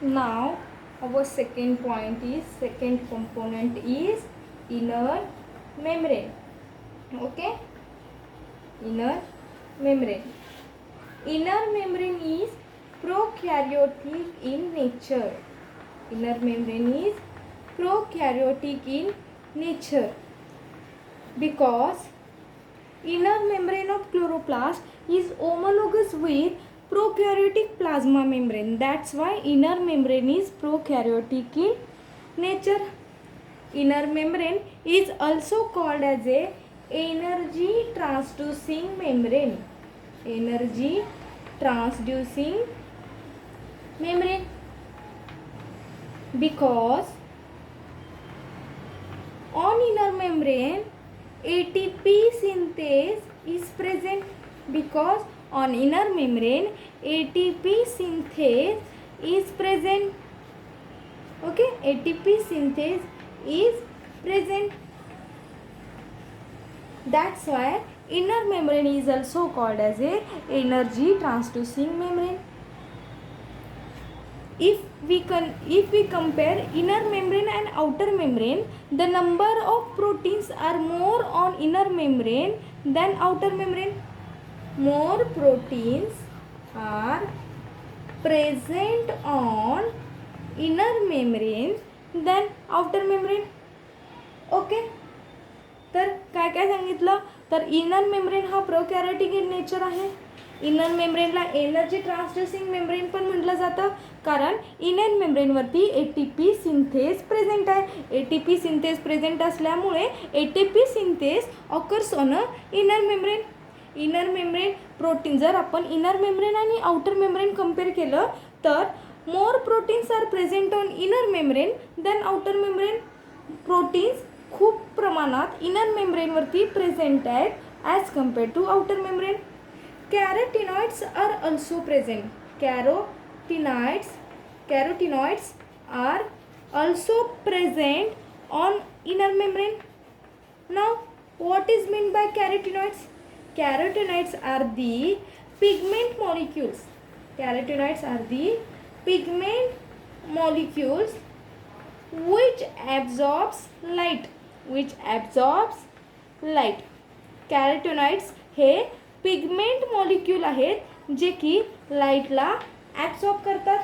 Now our second component is inner membrane. Okay, inner membrane. Inner membrane is prokaryotic in nature. Inner membrane is prokaryotic in nature because inner membrane of chloroplast is homologous with prokaryotic plasma membrane. That's why inner membrane is prokaryotic in nature. Inner membrane is also called as a energy transducing membrane. Energy transducing membrane because on inner membrane ATP synthase is present. Because on inner membrane ATP synthase is present. Okay, ATP synthase is present. That's why inner membrane is also called as a energy transducing membrane. If we compare inner membrane and outer membrane, the number of proteins are more on inner membrane than outer membrane. More proteins are present on inner membrane than outer membrane. Okay, तर काय काय सांगितलं, तर inner membrane हा prokaryotic in nature आहे. Inner मेम्ब्रेनला energy transducing membrane पण म्हटलं जातं, कारण इनर मेम्ब्रेनवरती एटीपी सिंथेस प्रेझेंट आहे. एटीपी सिंथेस प्रेझेंट असल्यामुळे ATP synthase occurs on inner membrane. Inner membrane protein, जर आपण इनर मेम्ब्रेन आणि आउटर मेम्ब्रेन कम्पेअर केलं तर more proteins are present on inner membrane than outer membrane. Proteins खूप प्रमाणात inner मेम्ब्रेनवरती present आहेत as compare to outer membrane. Carotenoids are also present. Carotenoids are also present on inner membrane. Now what is meant by carotenoids? Carotenoids are the pigment molecules. Carotenoids are the pigment molecules which absorbs light. Carotenoids हे pigment molecule आहेत जे की लाईटला absorb करतात.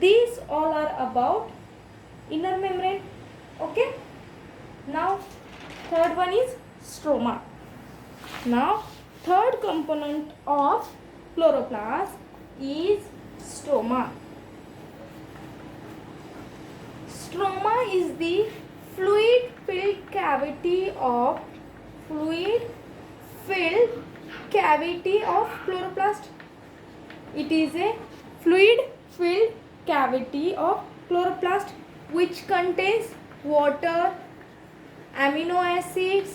These all are about inner membrane. Okay, now third one is stroma. Now third component of chloroplast is stroma. Stroma is the fluid filled cavity of chloroplast. It is a fluid filled cavity of chloroplast which contains water, amino acids,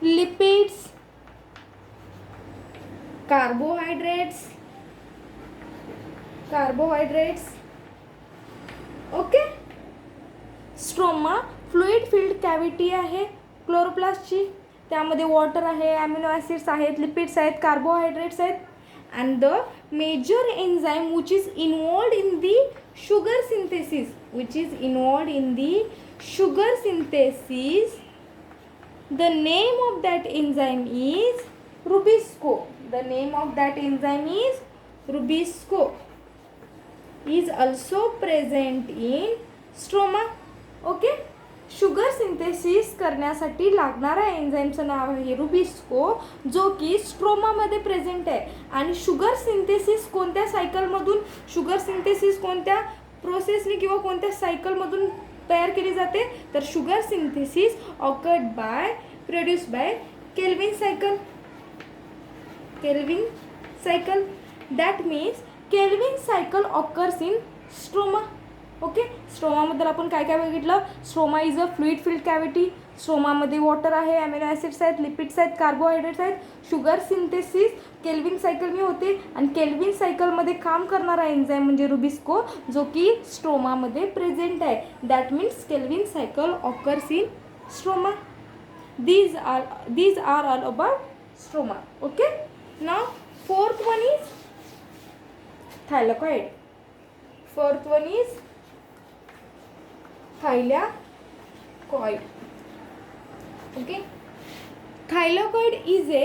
lipids, carbohydrates. Okay, stroma fluid filled cavity आहे क्लोरोप्लास्टची. त्यामध्ये water आहे, amino acids आहेत, lipids आहेत, carbohydrates आहेत. And the major enzyme which is involved in the sugar synthesis, the name of that enzyme is rubisco. is also present in stroma. Okay, sugar synthesis करण्यासाठी लागणारा एन्झाईमचं नाव आहे Rubisco, जो की स्ट्रोमामध्ये present आहे. आणि शुगर सिंथेसिस कोणत्या प्रोसेसने किंवा कोणत्या सायकलमधून तयार केली जाते, तर sugar synthesis produced by Calvin cycle. That means Calvin cycle occurs in stroma. Okay, स्ट्रोमाबद्दल आपण काय काय बघितलं. Stroma is a fluid filled cavity. स्ट्रोमामध्ये वॉटर आहे, ॲमिनो ॲसिड्स आहेत, लिपिड्स आहेत, कार्बोहायड्रेट्स आहेत. शुगर सिंथेसिस केल्विन सायकलने होते आणि केल्विन सायकलमध्ये काम करणारा एन्झाईम म्हणजे रुबिस्को, जो की स्ट्रोमामध्ये प्रेझेंट आहे. That means Calvin cycle occurs in stroma. These are all about stroma. Okay, now Fourth one is thylakoid. Fourth one is thylakoid. Okay. Thylakoid is a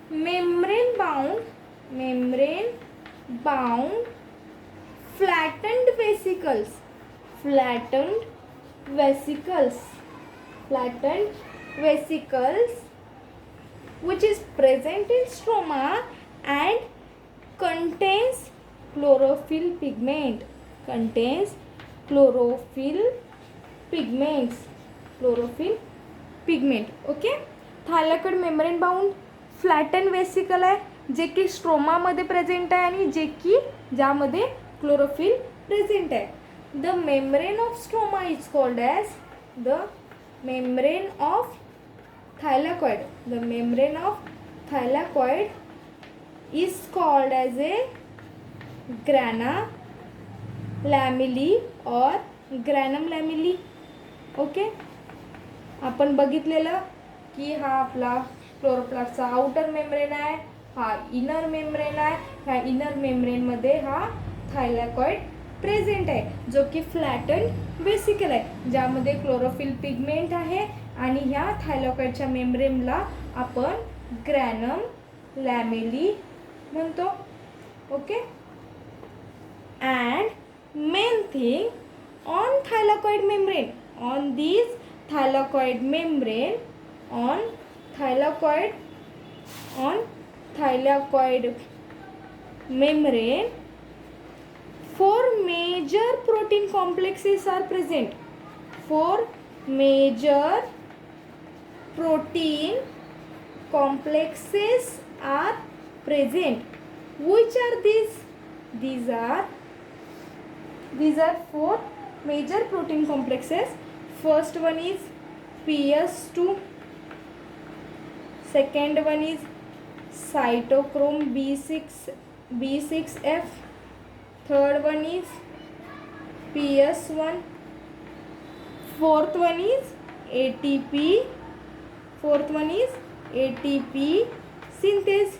membrane bound flattened vesicles which is present in stroma and contains chlorophyll pigment. Okay. Thylakoid membrane bound flatten vesicle आहे जे की स्ट्रोमामध्ये present आहे आणि जे की ज्यामध्ये chlorophyll present आहे. The membrane of stroma is called as the membrane of thylakoid. The membrane of thylakoid is called as a grana lamellae or granum लॅमिली. Okay. आपण बघितलेलं की हा आपला क्लोरोप्लास्टचा आउटर मेम्ब्रेन आहे, हा इनर मेम्ब्रेन आहे. ह्या इनर मेम्ब्रेनमध्ये हा थायलॉइड प्रेझेंट आहे जो की फ्लॅटन वेसिकल आहे ज्यामध्ये क्लोरोफिल पिगमेंट आहे आणि ह्या थायलॉइडच्या मेम्ब्रेनला आपण ग्रॅनम लॅमेली म्हणतो. Okay. And main thing on thylakoid membrane, on this thylakoid membrane, on thylakoid membrane, 4 major protein complexes are present. 4 major protein complexes are present. Which are these? These are 4 major protein complexes. First one is PS2, second one is cytochrome B6F, third one is PS1, fourth one is ATP synthase.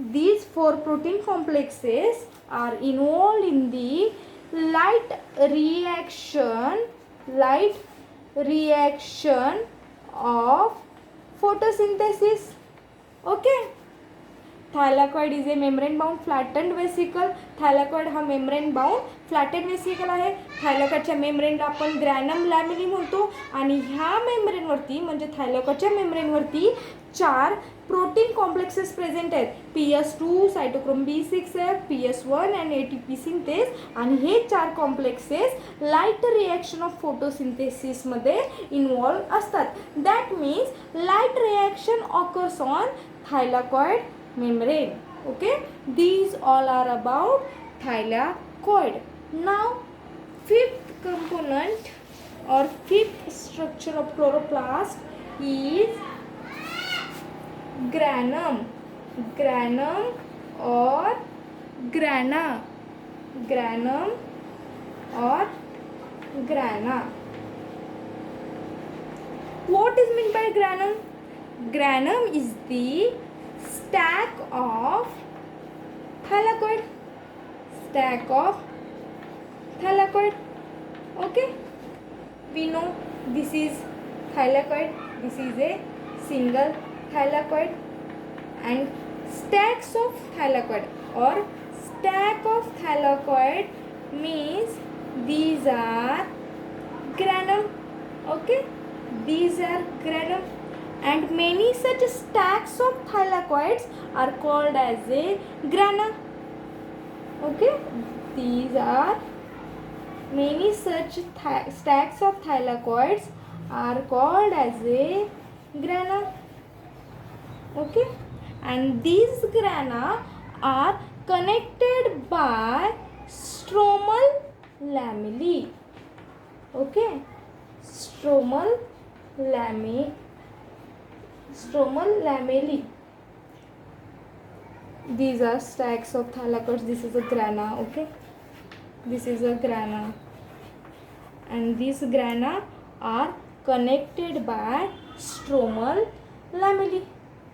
These four protein complexes are involved in the light reaction of photosynthesis. Okay. Thylakoid is a membrane bound flattened vesicle. Thylakoid हा membrane bound flattened vesicle आहे. थायलॉइडच्या मेम्ब्रेनला आपण ग्रॅनम लॅमिली म्हणतो आणि ह्या मेम्ब्रेनवरती म्हणजे थायलॉइडच्या मेम्ब्रेनवरती 4 प्रोटीन कॉम्प्लेक्सेस प्रेझेंट आहेत. PS2, cytochrome B6F, PS1 and ATP synthase. आणि हे 4 कॉम्प्लेक्सेस लाईट रिॲक्शन ऑफ फोटोसिंथेसिसमध्ये इन्व्हॉल्व असतात. That means light reaction occurs on thylakoid membrane. Okay, these all are about thylakoid. Now fifth component or fifth structure of chloroplast is granum or grana. What is meant by granum? Granum is the stack of thylakoid. Okay, we know this is thylakoid, this is a single thylakoid, and stacks of thylakoid or stack of thylakoid means these are granum. Okay, these are granum. And many such stacks of thylakoids are called as a grana. Okay, these are many such stacks of thylakoids are called as a grana. Okay, and these grana are connected by stromal lamellae. Okay, stromal lamellae. These are stacks of thylakoids. This is a grana. Okay, this is a grana, and these grana are connected by stromal lamellae.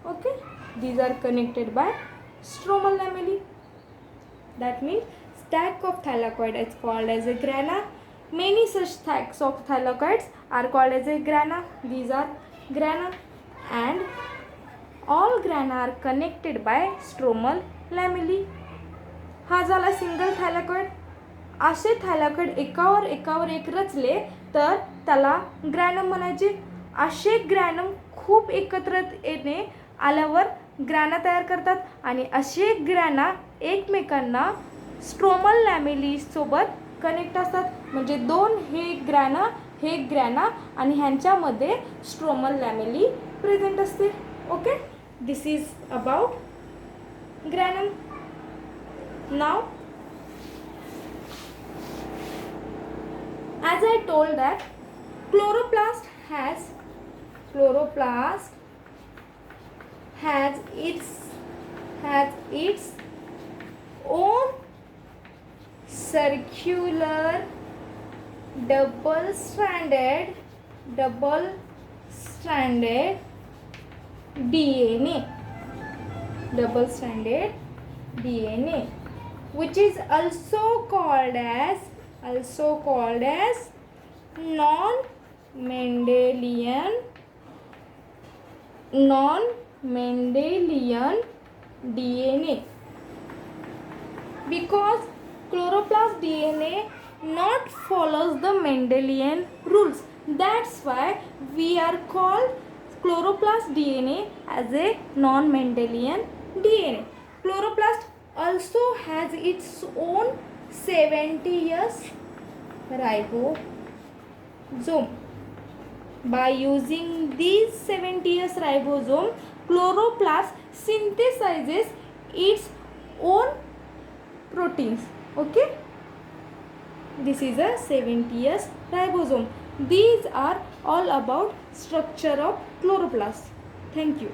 Okay, these are connected by stromal lamellae. That means stack of thylakoid is called as a grana. Many such stacks of thylakoids are called as a grana. These are grana, and all grana are connected by stromal lamellae. हा झाला single थायलॉइड. असे थायलॉइड एकावर एक रचले तर त्याला ग्रॅनम म्हणायचे. असे ग्रॅनम खूप एकत्र येणे आल्यावर ग्रॅना तयार करतात आणि असे ग्रॅना एकमेकांना स्ट्रोमल लॅमेली सोबत कनेक्ट असतात. म्हणजे दोन हे ग्रॅना आणि ह्यांच्यामध्ये स्ट्रोमल लॅमेली प्रेझेंट असते. Okay, this is about granum. Now, as I told that chloroplast has its own circular double stranded DNA, which is also called as non-Mendelian DNA, because chloroplast DNA not follows the Mendelian rules. That's why we are called chloroplast DNA as a non-Mendelian DNA. Chloroplast also has its own 70S ribosome. By using these 70S ribosome, chloroplast synthesizes its own proteins. Okay, this is a 70S ribosome. These are all about structure of chloroplast. Thank you.